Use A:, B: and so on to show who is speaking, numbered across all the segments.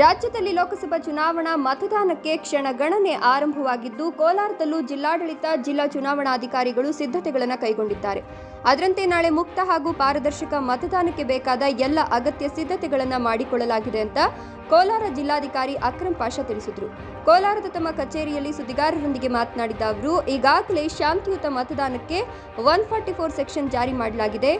A: ರಾಜ್ಯದಲ್ಲಿ ಲೋಕಸಭಾ ಚುನಾವಣಾ ಮತದಾನಕ್ಕೆ ಕ್ಷಣಗಣನೆ ಆರಂಭವಾಗಿದ್ದು, ಕೋಲಾರದಲ್ಲೂ ಜಿಲ್ಲಾಡಳಿತ, ಜಿಲ್ಲಾ ಚುನಾವಣಾಧಿಕಾರಿಗಳು ಸಿದ್ಧತೆಗಳನ್ನು ಕೈಗೊಂಡಿದ್ದಾರೆ. ಅದರಂತೆ ನಾಳೆ ಮುಕ್ತ ಹಾಗೂ ಪಾರದರ್ಶಕ ಮತದಾನಕ್ಕೆ ಬೇಕಾದ ಎಲ್ಲ ಅಗತ್ಯ ಸಿದ್ಧತೆಗಳನ್ನು ಮಾಡಿಕೊಳ್ಳಲಾಗಿದೆ ಅಂತ ಕೋಲಾರ ಜಿಲ್ಲಾಧಿಕಾರಿ ಅಕ್ರಮ್ ಪಾಷಾ ತಿಳಿಸಿದರು. ಕೋಲಾರದ ತಮ್ಮ ಕಚೇರಿಯಲ್ಲಿ ಸುದ್ದಿಗಾರರೊಂದಿಗೆ ಮಾತನಾಡಿದ ಅವರು, ಈಗಾಗಲೇ ಶಾಂತಿಯುತ ಮತದಾನಕ್ಕೆ 144 ಸೆಕ್ಷನ್ ಜಾರಿ ಮಾಡಲಾಗಿದೆ.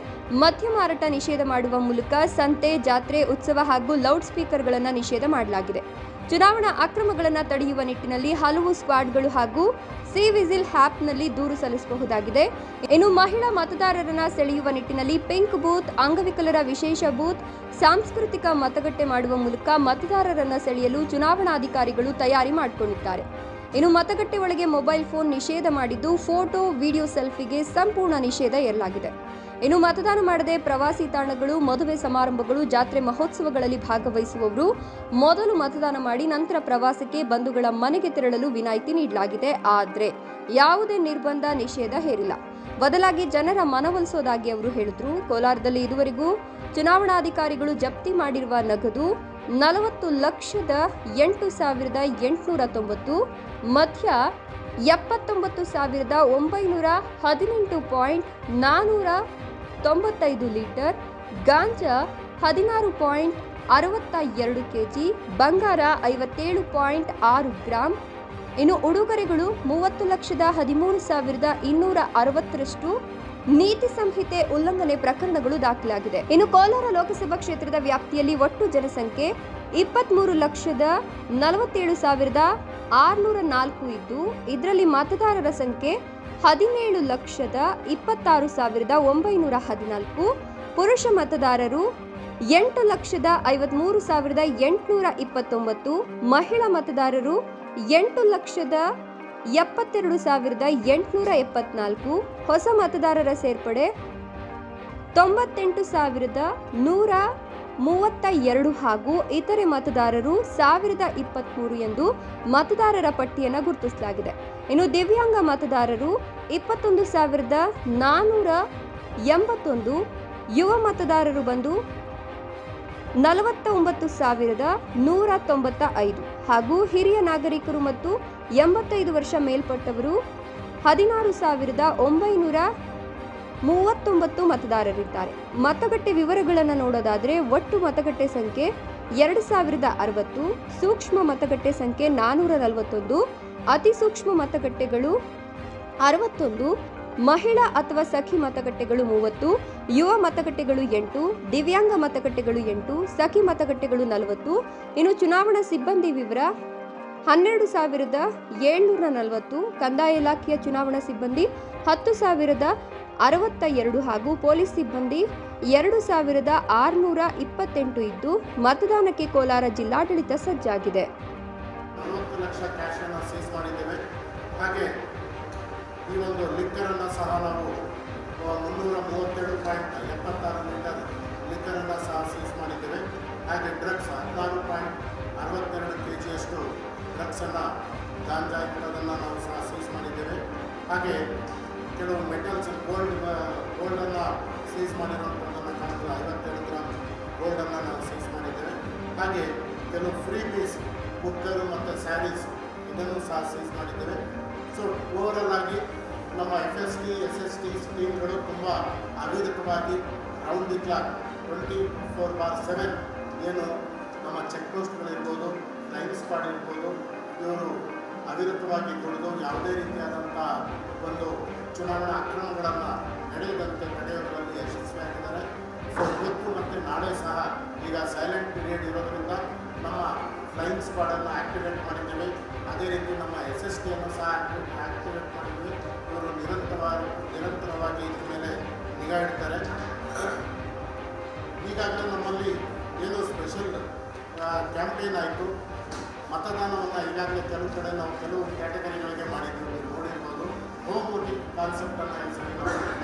A: ಮದ್ಯ ಮಾರಾಟ ನಿಷೇಧ ಮಾಡುವ ಮೂಲಕ ಸಂತೆ, ಜಾತ್ರೆ, ಉತ್ಸವ ಹಾಗೂ ಲೌಡ್ ಸ್ಪೀಕರ್ಗಳನ್ನು ನಿಷೇಧ ಮಾಡಲಾಗಿದೆ. ಚುನಾವಣಾ ಅಕ್ರಮಗಳನ್ನು ತಡೆಯುವ ನಿಟ್ಟಿನಲ್ಲಿ ಹಲವು ಸ್ಕ್ವಾಡ್ಗಳು ಹಾಗೂ ಸಿ ವಿಜಿಲ್ ಆ್ಯಪ್ನಲ್ಲಿ ದೂರು ಸಲ್ಲಿಸಬಹುದಾಗಿದೆ. ಇನ್ನು ಮಹಿಳಾ ಮತದಾರರನ್ನ ಸೆಳೆಯುವ ನಿಟ್ಟಿನಲ್ಲಿ ಪಿಂಕ್ ಬೂತ್, ಅಂಗವಿಕಲರ ವಿಶೇಷ ಬೂತ್, ಸಾಂಸ್ಕೃತಿಕ ಮತಗಟ್ಟೆ ಮಾಡುವ ಮೂಲಕ ಮತದಾರರನ್ನ ಸೆಳೆಯಲು ಚುನಾವಣಾಧಿಕಾರಿಗಳು ತಯಾರಿ ಮಾಡಿಕೊಂಡಿದ್ದಾರೆ. ಇನ್ನು ಮತಗಟ್ಟೆ ಒಳಗೆ ಮೊಬೈಲ್ ಫೋನ್ ನಿಷೇಧ ಮಾಡಿದ್ದು, ಫೋಟೋ, ವಿಡಿಯೋ ಸೆಲ್ಫಿಗೆ ಸಂಪೂರ್ಣ ನಿಷೇಧ ಹೇರಲಾಗಿದೆ. ಇನ್ನು ಮತದಾನ ಮಾಡದೆ ಪ್ರವಾಸಿ ತಾಣಗಳು, ಮದುವೆ ಸಮಾರಂಭಗಳು, ಜಾತ್ರೆ ಮಹೋತ್ಸವಗಳಲ್ಲಿ ಭಾಗವಹಿಸುವವರು ಮೊದಲು ಮತದಾನ ಮಾಡಿ ನಂತರ ಪ್ರವಾಸಕ್ಕೆ ಬಂಧುಗಳ ಮನೆಗೆ ತೆರಳಲು ವಿನಾಯಿತಿ ನೀಡಲಾಗಿದೆ. ಆದರೆ ಯಾವುದೇ ನಿರ್ಬಂಧ, ನಿಷೇಧ ಹೇರಿಲ್ಲ. ಬದಲಾಗಿ ಜನರ ಮನವೊಲಿಸೋದಾಗಿ ಅವರು ಹೇಳಿದ್ರು. ಕೋಲಾರದಲ್ಲಿ ಇದುವರೆಗೂ ಚುನಾವಣಾಧಿಕಾರಿಗಳು ಜಪ್ತಿ ಮಾಡಿರುವ ನಗದು 40,08,890, ಮದ್ಯ 79,918.495 ಲೀಟರ್, ಗಾಂಜಾ 16.62 kg, ಬಂಗಾರ 57.6 ಗ್ರಾಂ. ಇನ್ನು ಉಡುಗೊರೆಗಳು 30,13,260ರಷ್ಟು ನೀತಿ ಸಂಹಿತೆ ಉಲ್ಲಂಘನೆ ಪ್ರಕರಣಗಳು ದಾಖಲಾಗಿದೆ. ಇನ್ನು ಕೋಲಾರ ಲೋಕಸಭಾ ಕ್ಷೇತ್ರದ ವ್ಯಾಪ್ತಿಯಲ್ಲಿ ಒಟ್ಟು ಜನಸಂಖ್ಯೆ 23,47,604 ಇದ್ದು, ಇದರಲ್ಲಿ ಮತದಾರರ ಸಂಖ್ಯೆ 17,26,914, ಪುರುಷ ಮತದಾರರು 8,53,829, ಮಹಿಳಾ ಮತದಾರರು 8,72,874, ಹೊಸ ಮತದಾರರ ಸೇರ್ಪಡೆ 98,132 ಹಾಗೂ ಇತರೆ ಮತದಾರರು 1,023 ಎಂದು ಮತದಾರರ ಪಟ್ಟಿಯನ್ನು ಗುರುತಿಸಲಾಗಿದೆ. ಇನ್ನು ದಿವ್ಯಾಂಗ ಮತದಾರರು 21,481, ಯುವ ಮತದಾರರು ಬಂದು 49,195 ಹಾಗೂ ಹಿರಿಯ ನಾಗರಿಕರು ಮತ್ತು 85 ವರ್ಷ ಮೇಲ್ಪಟ್ಟವರು 16,939 ಮತದಾರರಿದ್ದಾರೆ. ಮತಗಟ್ಟೆ ವಿವರಗಳನ್ನು ನೋಡೋದಾದರೆ, ಒಟ್ಟು ಮತಗಟ್ಟೆ ಸಂಖ್ಯೆ 2,060, ಸೂಕ್ಷ್ಮ ಮತಗಟ್ಟೆ ಸಂಖ್ಯೆ 441, ಅತಿ ಸೂಕ್ಷ್ಮ ಮತಗಟ್ಟೆಗಳು 61, ಮಹಿಳಾ ಅಥವಾ ಸಖಿ ಮತಗಟ್ಟೆಗಳು 30, ಯುವ ಮತಗಟ್ಟೆಗಳು 8, ದಿವ್ಯಾಂಗ ಮತಗಟ್ಟೆಗಳು 8, ಸಖಿ ಮತಗಟ್ಟೆಗಳು 40. ಇನ್ನು ಚುನಾವಣಾ ಸಿಬ್ಬಂದಿ ವಿವರ 12,740, ಕಂದಾಯ ಇಲಾಖೆಯ ಚುನಾವಣಾ ಸಿಬ್ಬಂದಿ 10,062 ಹಾಗೂ ಪೊಲೀಸ್ ಸಿಬ್ಬಂದಿ 2,628 ಇದ್ದು, ಮತದಾನಕ್ಕೆ ಕೋಲಾರ ಜಿಲ್ಲಾಡಳಿತ ಸಜ್ಜಾಗಿದೆ.
B: 40 ಲಕ್ಷ ಕ್ಯಾಶ್ ಅನ್ನು ಸೀಸ್ ಮಾಡಿದ್ದೇವೆ. ಹಾಗೆ ಈ ಒಂದು ಲಿಕ್ಕರನ್ನು ಸಹ ನಾವು 337.76 ಲೀಟರ್ ಲಿಕ್ಕರನ್ನು ಸಹ ಸೀಸ್ ಮಾಡಿದ್ದೇವೆ. ಹಾಗೆ ಡ್ರಗ್ಸ್ 16.62 kgಯಷ್ಟು ಡ್ರಗ್ಸನ್ನು, ಗಾಂಜಾ ಇರೋದನ್ನು ನಾವು ಸಹ ಸೀಸ್ ಮಾಡಿದ್ದೇವೆ. ಹಾಗೆ ಕೆಲವು ಮೆಟಲ್ಸ್, ಗೋಲ್ಡನ್ನು ಸೀಸ್ ಮಾಡಿರುವಂಥದ್ದನ್ನು ಕಾಣಲು 57 ಗ್ರಾಮ್ ಗೋಲ್ಡನ್ನು ನಾವು ಸೀಸ್ ಮಾಡಿದ್ದೇವೆ. ಹಾಗೆ ಕೆಲವು ಫ್ರೀ ಪೀಸ್ ಕುಕ್ಕರು ಮತ್ತು ಸ್ಯಾರೀಸ್ ಇದನ್ನು ಸಹ ಸೀಸ್ ಮಾಡಿದ್ದೇವೆ. ಸೊ ಓವರಲ್ ಆಗಿ ನಮ್ಮ FST, SST ಸ್ಕೀಮ್ಗಳು ತುಂಬ ಅವಿರತವಾಗಿ ರೌಂಡ್ ದಿ ಕ್ಲಾಕ್ 24/7 ಏನು ನಮ್ಮ ಚೆಕ್ ಪೋಸ್ಟ್ಗಳಿರ್ಬೋದು, ಲೈನ್ ಸ್ಕ್ವಾಡ್ ಇರ್ಬೋದು, ಇವರು ಅವಿರತವಾಗಿ ದುಡಿದು ಯಾವುದೇ ರೀತಿಯಾದಂಥ ಒಂದು ಚುನಾವಣಾ ಅಕ್ರಮಗಳನ್ನು ನಡೆಯದಂತೆ ತಡೆಯೋದರಲ್ಲಿ ಯಶಸ್ವಿಯಾಗಿದ್ದಾರೆ. ಸೊ ಇವತ್ತು ಮತ್ತು ನಾಳೆ ಸಹ ಈಗ ಸೈಲೆಂಟ್ ಪೀರಿಯಡ್ ಇರೋದರಿಂದ ನಮ್ಮ ಫ್ಲೈಯಿಂಗ್ ಸ್ಕ್ವಾಡನ್ನು ಆ್ಯಕ್ಟಿವೇಟ್ ಮಾಡಿದ್ದೇವೆ. ಅದೇ ರೀತಿ ನಮ್ಮ SSTಯನ್ನು ಸಹ ಆ್ಯಕ್ಟಿವೇಟ್ ಮಾಡಿದ್ವಿ. ಇವರು ನಿರಂತರವಾಗಿ ಇದ್ರ ಮೇಲೆ ನಿಗಾ ಇಡ್ತಾರೆ. ಈಗಾಗಲೇ ನಮ್ಮಲ್ಲಿ ಏನು ಸ್ಪೆಷಲ್ ಕ್ಯಾಂಪೇನ್ ಆಯಿತು. ಮತದಾನವನ್ನು ಈಗಾಗಲೇ ಕೆಲವು ಕಡೆ ನಾವು ಕೆಲವು ಕ್ಯಾಟಗರಿಗಳಿಗೆ ಮಾಡಿದ್ದೀವಿ, ನೀವು ನೋಡಿರ್ಬೋದು. ಹೋಮ್ ವೋಟಿಂಗ್ ಕಾನ್ಸೆಪ್ಟನ್ನು ಈ ಸರಿ ನಾವು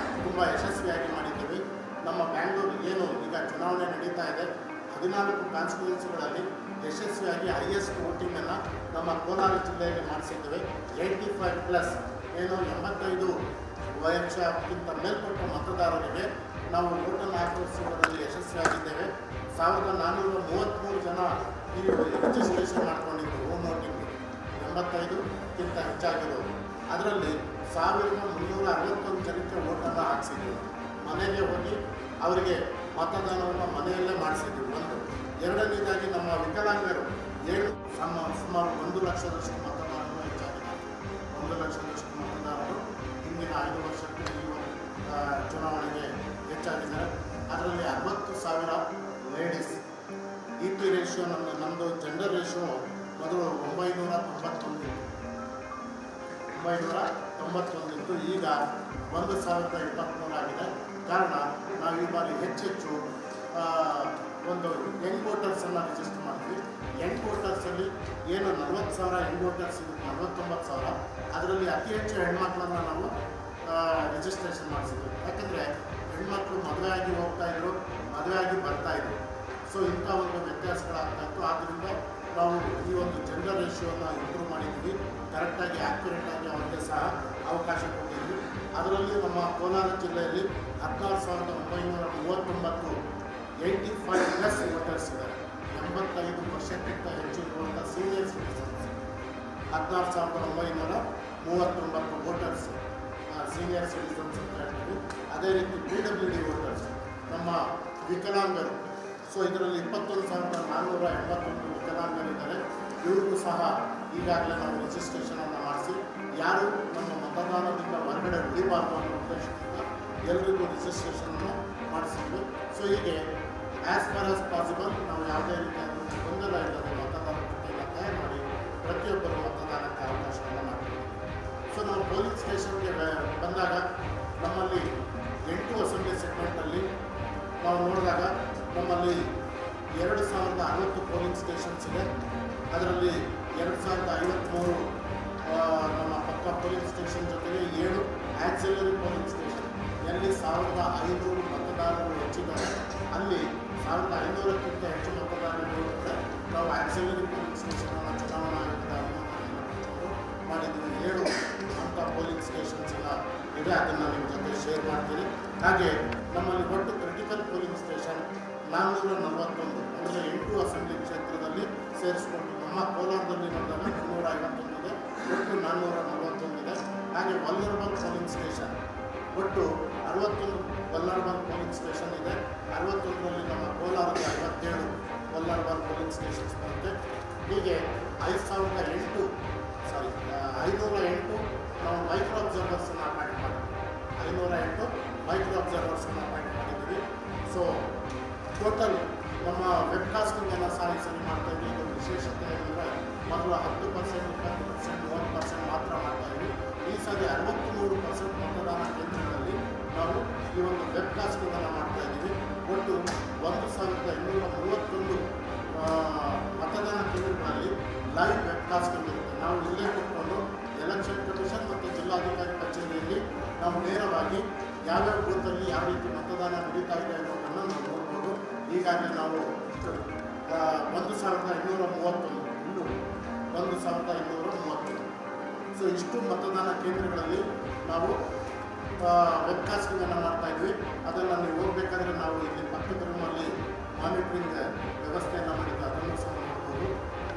B: ತುಂಬ ಯಶಸ್ವಿಯಾಗಿ ಮಾಡಿದ್ದೀವಿ. ನಮ್ಮ ಬ್ಯಾಂಗ್ಳೂರು ಏನು ಈಗ ಚುನಾವಣೆ ನಡೀತಾ ಇದೆ, 14 ಕಾನ್ಸ್ಟಿಟ್ಯೂನ್ಸಿಗಳಲ್ಲಿ ಯಶಸ್ವಿಯಾಗಿ ಹೈಯೆಸ್ಟ್ ವೋಟಿಂಗನ್ನು ನಮ್ಮ ಕೋಲಾರ ಜಿಲ್ಲೆಯಲ್ಲಿ ಮಾಡಿಸಿದ್ದೇವೆ. 85+ ಏನು 85 ವರ್ಷಕ್ಕಿಂತ ಮೇಲ್ಪಟ್ಟ ಮತದಾರರಿಗೆ ನಾವು ವೋಟನ್ನು ಹಾಕಿಸುವುದರಲ್ಲಿ ಯಶಸ್ವಿಯಾಗಿದ್ದೇವೆ. 1,433 ಜನ ಈ ರಿಜಿಸ್ಟ್ರೇಷನ್ ಮಾಡ್ಕೊಂಡಿದ್ದು ಹೋಮ್ ವೋಟಿಂಗ್ 85ಕ್ಕಿಂತ ಹೆಚ್ಚಾಗಿರೋದು. ಅದರಲ್ಲಿ 1361 ಜನಕ್ಕೆ ಓಟನ್ನು ಹಾಕ್ಸಿದ್ವಿ. ಮನೆಗೆ ಹೋಗಿ ಅವರಿಗೆ ಮತದಾನವನ್ನು ಮನೆಯಲ್ಲೇ ಮಾಡಿಸಿದ್ವಿ. ಒಂದು ಎರಡನೇದಾಗಿ ನಮ್ಮ ವಿಕಲಾಂಗರು ಸುಮಾರು 1 ಲಕ್ಷದಷ್ಟು ಮತದಾರರು ಹೆಚ್ಚಾಗಿದೆ. 1 ಲಕ್ಷದಷ್ಟು ಮತದಾರರು ಹಿಂದಿನ 5 ವರ್ಷಕ್ಕೆ ಈ ಚುನಾವಣೆಗೆ ಹೆಚ್ಚಾಗಿದ್ದಾರೆ. ಅದರಲ್ಲಿ 60,000 ಲೇಡೀಸ್. EP ರೇಷಿಯೋ ನಮ್ಮದು ಜೆಂಡರ್ ರೇಷಿಯೋ ಮೊದಲು 991 ಇತ್ತು, ಈಗ 1023 ಆಗಿದೆ. ಕಾರಣ ನಾವು ಈ ಬಾರಿ ಹೆಚ್ಚೆಚ್ಚು ಒಂದು ಯಂಗ್ ವೋಟರ್ಸನ್ನು ರಿಜಿಸ್ಟರ್ ಮಾಡ್ತೀವಿ. ಯಂಗ್ ವೋಟರ್ಸಲ್ಲಿ ಏನು 40,000 ಯಂಗ್ ವೋಟರ್ಸ್ ಇರುತ್ತೆ, 49,000. ಅದರಲ್ಲಿ ಅತಿ ಹೆಚ್ಚು ಹೆಣ್ಮಕ್ಳನ್ನು ನಾವು ರಿಜಿಸ್ಟ್ರೇಷನ್ ಮಾಡಿಸಿದ್ವಿ. ಯಾಕಂದರೆ ಹೆಣ್ಮಕ್ಳು ಮದುವೆ ಆಗಿ ಹೋಗ್ತಾಯಿದ್ರು, ಮದುವೆ ಆಗಿ ಬರ್ತಾಯಿದ್ರು. ಸೊ ಇಂಥ ಒಂದು ವ್ಯತ್ಯಾಸಗಳಾಗ್ತಾಯಿತ್ತು. ಆದ್ದರಿಂದ ನಾವು ಈ ಒಂದು ಜೆಂಡರ್ ರೇಷಿಯೋನ ಇಂಪ್ರೂವ್ ಮಾಡಿದ್ವಿ. ಕರೆಕ್ಟಾಗಿ ಆ್ಯಕ್ಯುರೇಟಾಗಿ ಅವರಿಗೆ ಸಹ ಅವಕಾಶ ಕೊಟ್ಟಿದ್ವಿ. ಅದರಲ್ಲಿ ನಮ್ಮ ಕೋಲಾರ ಜಿಲ್ಲೆಯಲ್ಲಿ 16,939 85+ ವೋಟರ್ಸ್ ಇದ್ದಾರೆ. 85 ವರ್ಷಕ್ಕಿಂತ ಹೆಚ್ಚು ಇರುವಂಥ senior citizens 16,939 voters senior citizens ಅಂತ ಹೇಳ್ತೀವಿ. ಅದೇ ರೀತಿ PWD ವೋಟರ್ಸ್ ನಮ್ಮ ವಿಕಲಾಂಗರು. ಸೊ ಇದರಲ್ಲಿ 21,481 ವಿಕಲಾಂಗರಿದ್ದಾರೆ. ಇವ್ರಿಗೂ ಸಹ ಈಗಾಗಲೇ ನಾವು ರಿಜಿಸ್ಟ್ರೇಷನನ್ನು ಮಾಡಿಸಿ ಯಾರು ನಮ್ಮ ಮತದಾನದಿಂದ ಹೊರಗಡೆ ಉಳಿಬಾರ್ದು ಅನ್ನೋ ಉದ್ದೇಶದಿಂದ ಎಲ್ಲರಿಗೂ ರಿಜಿಸ್ಟ್ರೇಷನನ್ನು ಮಾಡಿಸಿದ್ವಿ. ಸೊ ಹೀಗೆ ಆ್ಯಸ್ ಫಾರ್ ಆಸ್ ಪಾಸಿಬಲ್ ನಾವು ಯಾವುದೇ ರೀತಿಯಾದ ಗೊಂದಲ ಇಲ್ಲದೆ ಮತದಾರ ಪಟ್ಟಿಯನ್ನು ತಯಾರು ಮಾಡಿ ಪ್ರತಿಯೊಬ್ಬರು ಮತದಾನಕ್ಕೆ ಅವಕಾಶವನ್ನು ಮಾಡ್ತೀವಿ. ಸೊ ನಾವು ಪೋಲಿಂಗ್ ಸ್ಟೇಷನ್ಗೆ ಬಂದಾಗ ನಮ್ಮಲ್ಲಿ 8 ಅಸೆಂಬ್ಲಿ ಸೆಗ್ಮೆಂಟಲ್ಲಿ ನಾವು ನೋಡಿದಾಗ ನಮ್ಮಲ್ಲಿ 2,060 ಪೋಲಿಂಗ್ ಸ್ಟೇಷನ್ಸ್ ಇದೆ. ಅದರಲ್ಲಿ 2,053 ನಮ್ಮ ಪಕ್ಕ ಪೋಲಿಂಗ್ ಸ್ಟೇಷನ್ ಜೊತೆಗೆ 7 ಆಕ್ಸಿಲರಿ ಪೋಲಿಂಗ್ ಸ್ಟೇಷನ್ ಎಲ್ಲಿ 1,500 ಮತದಾರರು ಹೆಚ್ಚಿದ್ದಾರೆ. ಅಲ್ಲಿ 1,500ಕ್ಕಿಂತ ಹೆಚ್ಚು ಮತದಾರರು ಇರುತ್ತೆ. ನಾವು ಆಕ್ಸಿಲರಿ ಪೋಲಿಂಗ್ ಸ್ಟೇಷನನ್ನು ಚುನಾವಣಾ ಆಯೋಗದ ಅನುಮೋದನೆಯನ್ನು ಮಾಡಿದ್ದೀವಿ. 7 ಅಂಥ ಪೋಲಿಂಗ್ ಸ್ಟೇಷನ್ಸ್ ಎಲ್ಲ ಇದೆ. ಅದನ್ನು ನಿಮ್ಮ ಜೊತೆ ಶೇರ್ ಮಾಡ್ತೀನಿ. ಹಾಗೆ ನಮ್ಮಲ್ಲಿ ಒಟ್ಟು ಕ್ರಿಟಿಕಲ್ ಪೋಲಿಂಗ್ ಸ್ಟೇಷನ್ 441 ಅಂದರೆ 8 ಅಸೆಂಬ್ಲಿ ಕ್ಷೇತ್ರದಲ್ಲಿ ಸೇರಿಸ್ಕೊಂಡು ನಮ್ಮ ಕೋಲಾರದಲ್ಲಿ ನೋಡಿದಾಗ 251 ಇದೆ. ಒಟ್ಟು 441 ಇದೆ. ಹಾಗೆ ವಲ್ನರಬಲ್ ಪೋಲಿಂಗ್ ಸ್ಟೇಷನ್ ಒಟ್ಟು 61 ವಲ್ನರಬಲ್ ಪೋಲಿಂಗ್ ಸ್ಟೇಷನ್ ಇದೆ. 61ರಲ್ಲಿ ನಮ್ಮ ಕೋಲಾರದ 57 ವಲ್ನರಬಲ್ ಪೋಲಿಂಗ್ ಸ್ಟೇಷನ್ಸ್ ಬರುತ್ತೆ. ಹೀಗೆ 508 ನಾವು ಮೈಕ್ರೋ ಅಬ್ಸರ್ವರ್ಸನ್ನು ಅಪಾಯಿಂಟ್ ಮಾಡಿದ್ವಿ. 508 ಮೈಕ್ರೋ ಅಬ್ಸರ್ವರ್ಸನ್ನು ಅಪಾಯಿಂಟ್ ಮಾಡಿದ್ದೀವಿ. ಸೊ ಟೋಟಲ್ ನಮ್ಮ ವೆಬ್ಕಾಸ್ಟಿಂಗನ್ನು ಸರಿ ಮಾಡ್ತಾಯಿದ್ವಿ. ಇದು ವಿಶೇಷತೆ ಏನಂದರೆ ಮೊದಲು 10%, 20%, 30% ಮಾತ್ರ ಮಾಡ್ತಾಯಿದ್ವಿ. ಈ ಸಾರಿ 63% ಮತದಾನ ಕೇಂದ್ರಗಳಲ್ಲಿ ನಾವು ಈ ಒಂದು ವೆಬ್ಕಾಸ್ಟಿಂಗನ್ನು ಮಾಡ್ತಾಯಿದ್ದೀವಿ. ಒಟ್ಟು 1,831 ಮತದಾನ ಕೇಂದ್ರಗಳಲ್ಲಿ ಲೈವ್ ವೆಬ್ಕಾಸ್ಟಿಂಗ್ ಇರುತ್ತೆ. ನಾವು ಇಲ್ಲೇ ಕೂತ್ಕೊಂಡು ಎಲೆಕ್ಷನ್ ಕಮಿಷನ್ ಮತ್ತು ಜಿಲ್ಲಾಧಿಕಾರಿ ಕಚೇರಿಯಲ್ಲಿ ನಾವು ನೇರವಾಗಿ ಯಾವ್ಯಾವ ಬೂತಲ್ಲಿ ಯಾವ ರೀತಿ ಮತದಾನ ನಡೀತಾ ಇದೆ ಅನ್ನೋದನ್ನು ನಾವು ನೋಡ್ಬೋದು. ಈಗಾಗಲೇ ನಾವು 1,230 ಸೊ ಇಷ್ಟು ಮತದಾನ ಕೇಂದ್ರಗಳಲ್ಲಿ ನಾವು ವೆಬ್ಕಾಸ್ಟಿಂಗನ್ನು ಮಾಡ್ತಾಯಿದ್ವಿ. ಅದನ್ನು ನೀವು ಹೋಗಬೇಕಾದ್ರೆ ನಾವು ಇಲ್ಲಿ ಪಕ್ಕದ ರೂಮಲ್ಲಿ ಮಾನಿಟ್ರಿಂಗ್ ವ್ಯವಸ್ಥೆಯನ್ನು ಮಾಡಿದ್ದು ಅದನ್ನು ಸಹ ನೋಡ್ಬೋದು.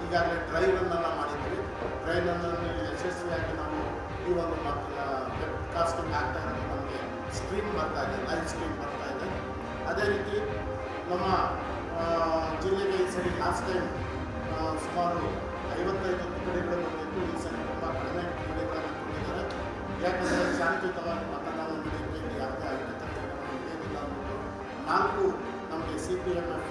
B: ಈಗಾಗಲೇ ಡ್ರೈವನ್ನು ಮಾಡಿದ್ವಿ. ಡ್ರೈವನ್ನು ಯಶಸ್ವಿಯಾಗಿ ನಾವು ಈ ಒಂದು ವೆಬ್ಕಾಸ್ಟಿಂಗ್ ಆಗ್ತಾ ಇರೋದು ನಮಗೆ ಸ್ಟ್ರೀಮ್ ಬರ್ತಾ ಇದೆ, ಲೈವ್ ಸ್ಟ್ರೀಮ್ ಬರ್ತಾ ಇದೆ. ಅದೇ ರೀತಿ ನಮ್ಮ ಜಿಲ್ಲೆಗೆ ಈ ಸರಿ ಲಾಸ್ಟ್ ಟೈಮ್ ಸುಮಾರು 55 ತುಕಡಿಗಳು ಬಂದಿದ್ದು. ಈ ಸರಿ ತುಂಬ ಕಡಿಮೆ ತುಕಡಿಗಳನ್ನು ಕೊಟ್ಟಿದ್ದಾರೆ. ಯಾಕಂದರೆ ಶಾಂತಿಯುತವಾಗಿ ಮತದಾನ ನಡೆಯುತ್ತೆ, ಇಲ್ಲಿ ಯಾವುದೇ ಅಹಿತಕರಗಳು ಏನಿಲ್ಲ ಅಂದ್ಬಿಟ್ಟು 4 ನಮಗೆ CPMF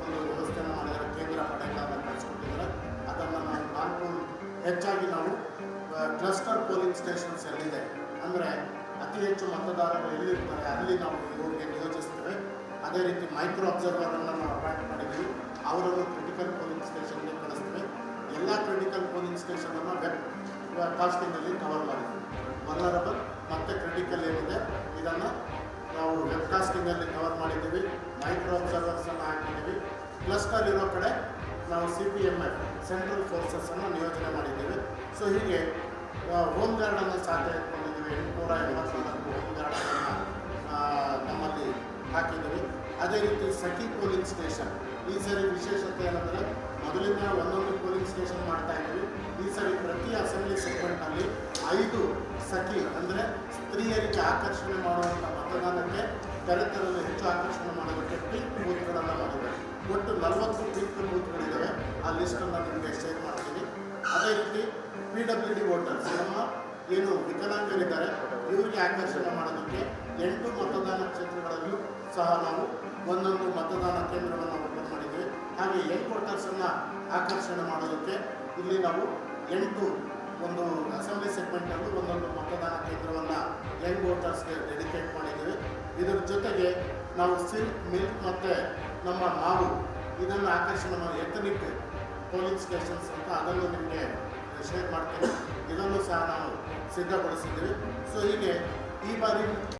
B: ಒಂದು ವ್ಯವಸ್ಥೆಯನ್ನು ಮಾಡಿದ್ದಾರೆ. ಕೇಂದ್ರ ಪಡೆಗಳನ್ನು ಕಳಿಸ್ಕೊಟ್ಟಿದ್ದಾರೆ. ಅದನ್ನು ನಾವು 4 ಹೆಚ್ಚಾಗಿ ನಾವು ಕ್ಲಸ್ಟರ್ ಪೋಲಿಂಗ್ ಸ್ಟೇಷನ್ಸ್ ಎಲ್ಲಿದೆ ಅಂದರೆ ಅತಿ ಹೆಚ್ಚು ಮತದಾರರು ಎಲ್ಲಿರ್ತಾರೆ ಅಲ್ಲಿ ನಾವು ಇವರಿಗೆ ನಿಯೋಜಿಸ್ತೇವೆ. ಅದೇ ರೀತಿ ಮೈಕ್ರೋ ಅಬ್ಸರ್ವರನ್ನು ನಾವು ಅಪಾಯಿಂಟ್ ಮಾಡಿದ್ದೀವಿ. ಅವರನ್ನು ಕ್ರಿಟಿಕಲ್ ಪೋಲಿಂಗ್ ಸ್ಟೇಷನ್ಗೆ ಕಳಿಸ್ತೇವೆ. ಎಲ್ಲ ಕ್ರಿಟಿಕಲ್ ಪೋಲಿಂಗ್ ಸ್ಟೇಷನನ್ನು ವೆಬ್ಕಾಸ್ಟಿಂಗಲ್ಲಿ ಕವರ್ ಮಾಡಿದ್ದೀವಿ. ವಲ್ನರಬಲ್ ಮತ್ತು ಕ್ರಿಟಿಕಲ್ ಏನಿದೆ ಇದನ್ನು ನಾವು ವೆಬ್ಕಾಸ್ಟಿಂಗಲ್ಲಿ ಕವರ್ ಮಾಡಿದ್ದೀವಿ. ಮೈಕ್ರೋ ಅಬ್ಸರ್ವರ್ಸನ್ನು ಹಾಕಿದ್ದೀವಿ. ಕ್ಲಸ್ಟರ್ ಇರೋ ಕಡೆ ನಾವು CPMF ಸೆಂಟ್ರಲ್ ಫೋರ್ಸಸ್ಸನ್ನು ನಿಯೋಜನೆ ಮಾಡಿದ್ದೀವಿ. ಸೊ ಹೀಗೆ ಹೋಮ್ ಗಾರ್ಡನ್ನು ಸಾಧ್ಯ ಇಟ್ಕೊಂಡಿದ್ದೀವಿ. 884 ಹೋಮ್ ಗಾರ್ಡನ್ನು ನಮ್ಮಲ್ಲಿ ಹಾಕಿದ್ದೀವಿ. ಅದೇ ರೀತಿ ಸಖಿ ಪೋಲಿಂಗ್ ಸ್ಟೇಷನ್ ಈ ಸರಿ ವಿಶೇಷತೆ ಏನಂದರೆ ಮೊದಲಿಂದ ಒಂದೊಂದು ಪೋಲಿಂಗ್ ಸ್ಟೇಷನ್ ಮಾಡ್ತಾ ಇದ್ವಿ. ಈ ಸರಿ ಪ್ರತಿ ಅಸೆಂಬ್ಲಿ ಸೆಗ್ಮೆಂಟ್ನಲ್ಲಿ 5 ಸಖಿ ಅಂದರೆ ಸ್ತ್ರೀಯರಿಗೆ ಆಕರ್ಷಣೆ ಮಾಡುವಂಥ ಮತದಾನಕ್ಕೆ ಕರೆತರಲು ಹೆಚ್ಚು ಆಕರ್ಷಣೆ ಮಾಡೋದಕ್ಕೆ ಪಿಂಕ್ ಬೂತ್ಗಳನ್ನು ಮಾಡಿದ್ದಾರೆ. ಒಟ್ಟು 40 ಪಿಂಕ್ ಬೂತ್ಗಳಿದ್ದಾವೆ. ಆ ಲಿಸ್ಟನ್ನು ನಿಮಗೆ ಶೇರ್ ಮಾಡ್ತೀನಿ. ಅದೇ ರೀತಿ PWD ವೋಟರ್ಸ್, ನಮ್ಮ ಏನು ವಿಕಲಾಂಗರಿದ್ದಾರೆ ಇವರಿಗೆ ಆಕರ್ಷಣೆ ಮಾಡೋದಕ್ಕೆ 8 ಮತದಾನ ಕ್ಷೇತ್ರಗಳಲ್ಲೂ ಸಹ ನಾವು ಒಂದೊಂದು ಮತದಾನ ಕೇಂದ್ರವನ್ನು ಓಪನ್ ಮಾಡಿದ್ದೀವಿ. ಹಾಗೆ ಯಂಗ್ ವೋಟರ್ಸನ್ನು ಆಕರ್ಷಣೆ ಮಾಡೋದಕ್ಕೆ ಇಲ್ಲಿ ನಾವು 8 ಒಂದು ಅಸೆಂಬ್ಲಿ ಸೆಗ್ಮೆಂಟಲ್ಲೂ ಒಂದೊಂದು ಮತದಾನ ಕೇಂದ್ರವನ್ನು ಯಂಗ್ ವೋಟರ್ಸ್ಗೆ ಡೆಡಿಕೇಟ್ ಮಾಡಿದ್ದೀವಿ. ಇದರ ಜೊತೆಗೆ ನಾವು ಸಿಲ್ಕ್, ಮಿಲ್ಕ್ ಮತ್ತು ನಮ್ಮ ಮಾವು ಇದನ್ನು ಆಕರ್ಷಣೆ ಮಾಡಿ ಎಥನಿಕ್ ಪೋಲಿಂಗ್ ಸ್ಟೇಷನ್ಸ್ ಅಂತ ಅದನ್ನು ನಿಮಗೆ ಶೇರ್ ಮಾಡ್ತೀನಿ. ಇದನ್ನು ಸಹ ನಾವು ಸಿದ್ಧಪಡಿಸಿದ್ದೀವಿ. ಸೊ ಹೀಗೆ ಈ ಬಾರಿ